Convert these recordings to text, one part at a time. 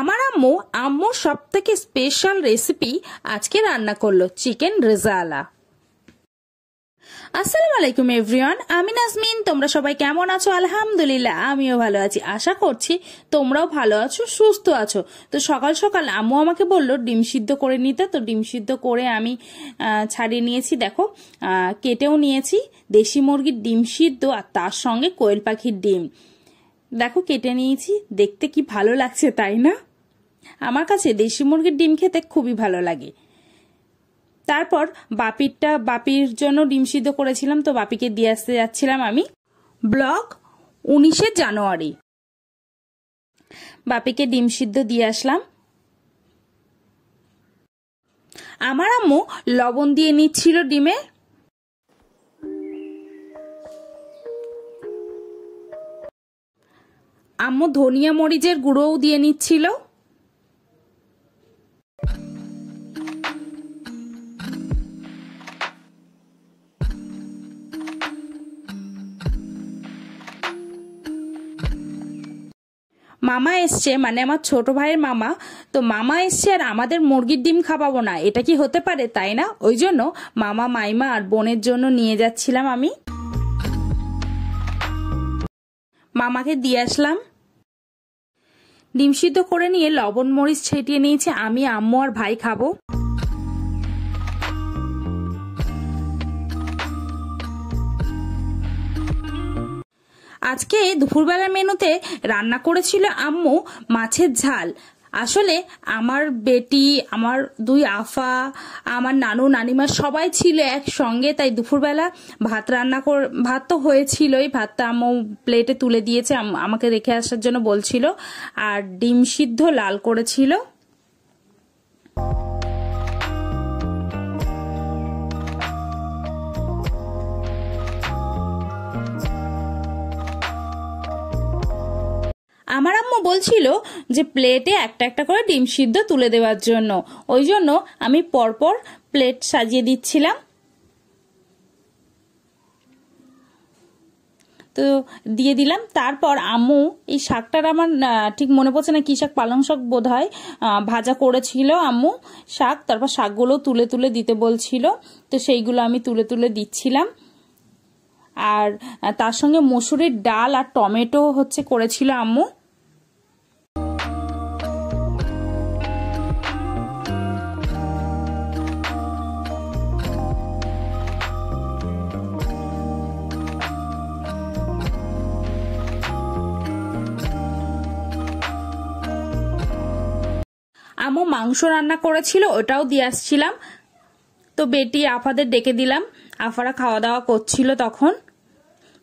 আমার আম্মু আম্মুর সব থেকে স্পেশাল রেসিপি আজকে রান্না করলো চিকেন রেজালা। আসসালামু আলাইকুম এভরিওয়ান, আমি নাজমিন। তোমরা সবাই কেমন আছো? আলহামদুলিল্লাহ আমিও ভালো আছি। আশা করছি তোমরাও ভালো আছো, সুস্থ আছো। তো সকাল সকাল আম্মু আমাকে বললো ডিম সিদ্ধ করে নিতে। তো ডিম সিদ্ধ করে আমি ছাড়িয়ে নিয়েছি, দেখো কেটেও নিয়েছি। দেশি মুরগির ডিম সিদ্ধ আর তার সঙ্গে কোয়েল পাখির ডিম দেখো কেটে নিয়েছি। দেখতে কি ভালো লাগছে তাই না? আমার কাছে দেশি মুরগির ডিম খেতে খুবই ভালো লাগে। তারপর বাপির জন্য ডিম সিদ্ধ করেছিলাম, তো বাপিকে দিয়ে আসতে যাচ্ছিলাম আমি। ব্লগ 19 জানুয়ারি। বাপিকে ডিম সিদ্ধ দিয়ে আসলাম। আমার আম্মু লবণ দিয়ে নিচ্ছিল ডিমে। আম্মু ধনিয়া মরিচের গুঁড়োও দিয়ে নিচ্ছিল। মামা এসছে, মানে আমার ছোট ভাইয়ের মামা। তো মামা এসছে আর আমাদের মুরগির ডিম খাওয়াবো না, এটা কি হতে পারে তাই না? ওই জন্য মামা মাইমা আর বোনের জন্য নিয়ে যাচ্ছিলাম আমি। মামাকে দিয়ে আসলাম। ডিম সিদ্ধ করে নিয়ে লবণ মরিচ ছিটিয়ে নিয়েছি। আমি, আম্মু আর ভাই খাবো। আজকে দুপুরবেলার মেনুতে রান্না করেছিল আম্মু মাছের ঝাল। আসলে আমার বেটি, আমার দুই আফা, আমার নানু নানিমা সবাই ছিল একসঙ্গে, তাই দুপুরবেলা ভাত তো হয়েছিলই। ভাতটা আম্মু প্লেটে তুলে দিয়েছে, আমাকে রেখে আসার জন্য বলছিল। আর ডিম সিদ্ধ লাল করেছিল। আমার আম্মু বলছিল যে প্লেটে একটা একটা করে ডিম সিদ্ধ তুলে দেওয়ার জন্য, ওই জন্য আমি পরপর প্লেট সাজিয়ে দিচ্ছিলাম। তো দিয়ে দিলাম। তারপর আম্মু এই শাকটার আমার ঠিক মনে পড়ছে না কি শাক, পালং শাক বোধ হয়, ভাজা করেছিল আম্মু শাক। তারপর শাকগুলো তুলে তুলে দিতে বলছিল, তো সেইগুলো আমি তুলে তুলে দিচ্ছিলাম। আর তার সঙ্গে মসুরির ডাল আর টমেটো করেছিল আম্মু। আম্মু মাংস রান্না করেছিল, ওটাও দিয়ে আসছিলাম। তো বেটি আফাদের ডেকে দিলাম, আফারা খাওয়া দাওয়া করছিল তখন।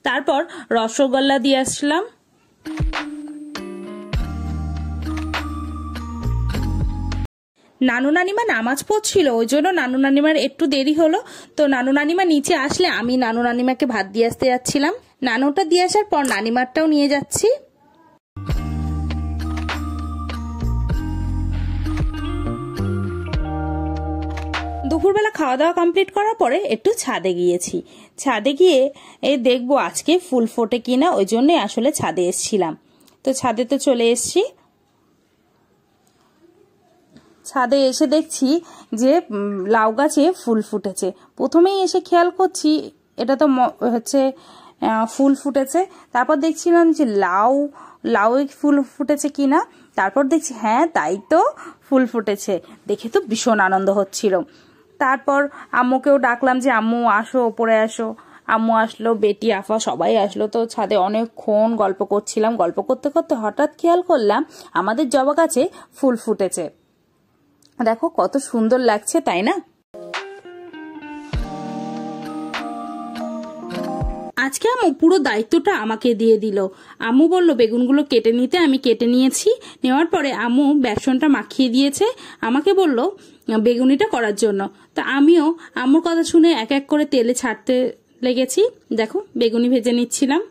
তারপর রসগোল্লা দিয়ে আসলাম। নানু নানিমা নামাজ পড়ছিল, ওই জন্য নানু নানিমার একটু দেরি হলো। তো নানু নানিমা নিচে আসলে আমি নানু নানিমাকে ভাত দিয়ে আসতে যাচ্ছিলাম। নানুটা দিয়ে আসার পর নানিমারটাও নিয়ে যাচ্ছি। দুপুরবেলা খাওয়া দাওয়া কমপ্লিট করার পরে একটু ছাদে গিয়েছি। ছাদে গিয়ে দেখবো আজকে ফুল ফোটে কিনা, ওই জন্যই আসলে ছাদে এসছিলাম। তো ছাদে তো চলে এসছি। ছাদে এসে দেখছি যে লাউ গাছে ফুল ফুটেছে। প্রথমেই এসে খেয়াল করছি এটা তো ফুল ফুটেছে। তারপর দেখছিলাম যে লাউ ফুল ফুটেছে কিনা। তারপর দেখছি হ্যাঁ তাই তো, ফুল ফুটেছে। দেখে তো ভীষণ আনন্দ হচ্ছিল। তারপর আম্মুকেও ডাকলাম যে আম্মু আসো, ওপরে আসো। আম্মু আসলো, বেটি আফা সবাই আসলো। তো ছাদে অনেকক্ষণ গল্প করছিলাম। গল্প করতে করতে হঠাৎ খেয়াল করলাম আমাদের জবা গাছে ফুল ফুটেছে। দেখো কত সুন্দর লাগছে তাই না? আজকে আম্মু পুরো দায়িত্বটা আমাকে দিয়ে দিল। আম্মু বলল বেগুনগুলো কেটে নিতে, আমি কেটে নিয়েছি। নেওয়ার পরে আম্মু বেসনটা মাখিয়ে দিয়েছে, আমাকে বলল বেগুনিটা করার জন্য। তা আমিও আম্মুর কথা শুনে এক এক করে তেলে ছাড়তে লেগেছি। দেখো বেগুনি ভেজে নিচ্ছিলাম।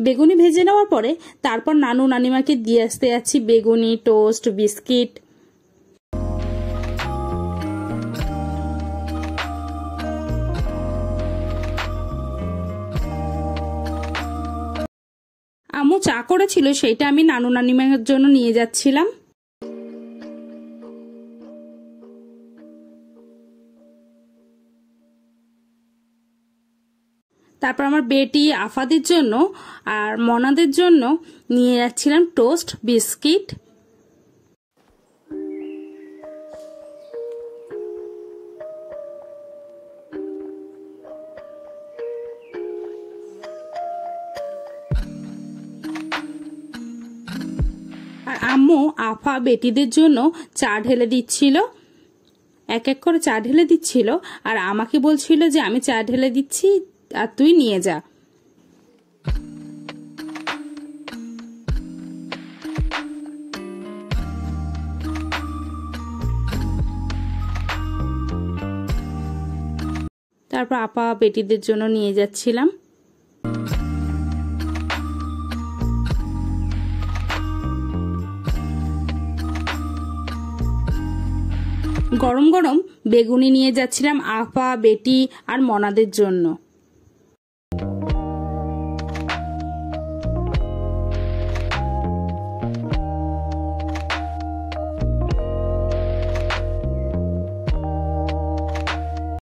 বেগুনি ভেজে নেওয়ার পরে তারপর নানু নানিমাকে দিয়ে আসতে যাচ্ছি বেগুনি, টোস্ট, বিস্কিট। আম্মু আম্মু চা করেছিল সেইটা আমি নানু নানিমার জন্য নিয়ে যাচ্ছিলাম। তারপর আমার বেটি আফাদের জন্য আর মনাদের জন্য নিয়ে যাচ্ছিলাম টোস্ট বিস্কিট। আর আম্মু আফা বেটিদের জন্য চা ঢেলে দিচ্ছিল, এক এক করে চা ঢেলে দিচ্ছিল আর আমাকে বলছিল যে আমি চা ঢেলে দিচ্ছি আর তুই নিয়ে যা। তারপর আপা বেটিদের জন্য নিয়ে যাচ্ছিলাম। গরম গরম বেগুনি নিয়ে যাচ্ছিলাম আপা বেটি আর মনাদের জন্য।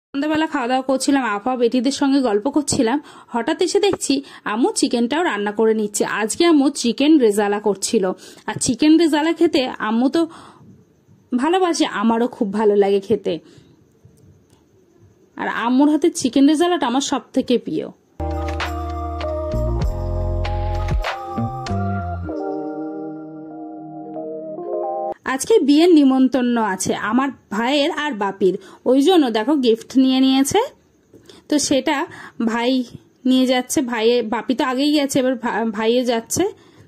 সন্ধ্যাবেলা খাওয়া দাওয়া করছিলাম, আপা বেটিদের সঙ্গে গল্প করছিলাম, হঠাৎ এসে দেখছি আম্মু চিকেনটাও রান্না করে নিচ্ছে। আজকে আম্মু চিকেন রেজালা করছিল, আর চিকেন রেজালা খেতে আম্মু তো ভালোবাসে, আমারও খুব ভালো লাগে খেতে। আর আম্মুর হাতে চিকেন রেজালাটা আমার সব থেকে প্রিয়। আজকে বিয়ের নিমন্ত্রণ আছে আমার ভাইয়ের আর বাপির, ওই জন্য দেখো গিফট নিয়ে নিয়েছে, তো সেটা ভাই নিয়ে যাচ্ছে। বাপি তো আগেই গেছে, এবার ভাইয়ে যাচ্ছে।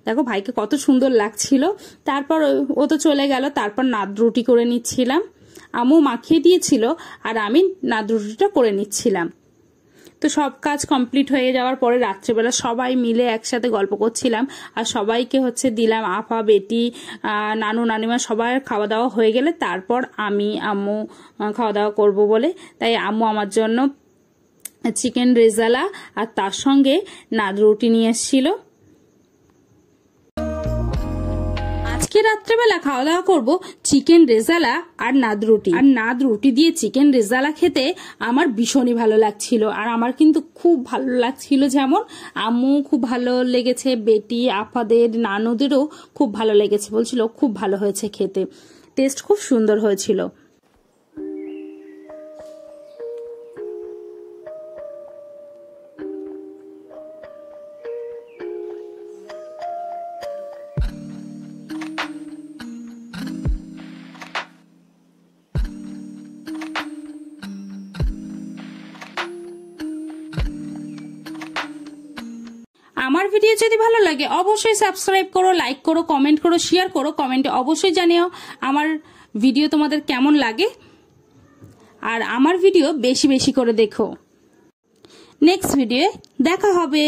দেখো ভাইকে কত সুন্দর লাগছিল। তারপর ও তো চলে গেল, তারপর নাদ রুটি করে নিচ্ছিলাম। আম্মু মাখিয়ে দিয়েছিল আর আমি নাদ রুটিটা করে নিচ্ছিলাম। তো সব কাজ কমপ্লিট হয়ে যাওয়ার পরে রাত্রেবেলা সবাই মিলে একসাথে গল্প করছিলাম আর সবাইকে দিলাম, আপা বেটি নানু নানিমা সবার খাওয়া দাওয়া হয়ে গেলে তারপর আমি আম্মু খাওয়া দাওয়া করব বলে, তাই আম্মু আমার জন্য চিকেন রেজালা আর তার সঙ্গে নাদ রুটি নিয়ে এসেছিল। আজকে রাত্রেবেলা খাওয়া দাওয়া করবো চিকেন রেজালা আর নাদ রুটি। আর নাদ রুটি দিয়ে চিকেন রেজালা খেতে আমার ভীষণই ভালো লাগছিল, আর আমার কিন্তু খুব ভালো লাগছিল। যেমন আম্মু খুব ভালো লেগেছে, বেটি আপাদের নানুদেরও খুব ভালো লেগেছে, বলছিল খুব ভালো হয়েছে খেতে, টেস্ট খুব সুন্দর হয়েছিল। আমার ভিডিও যদি ভালো লাগে অবশ্যই সাবস্ক্রাইব করো, লাইক করো, কমেন্ট করো, শেয়ার করো। কমেন্টে অবশ্যই জানিও আমার ভিডিও তোমাদের কেমন লাগে, আর আমার ভিডিও বেশি বেশি করে দেখো। নেক্সট ভিডিও দেখা হবে।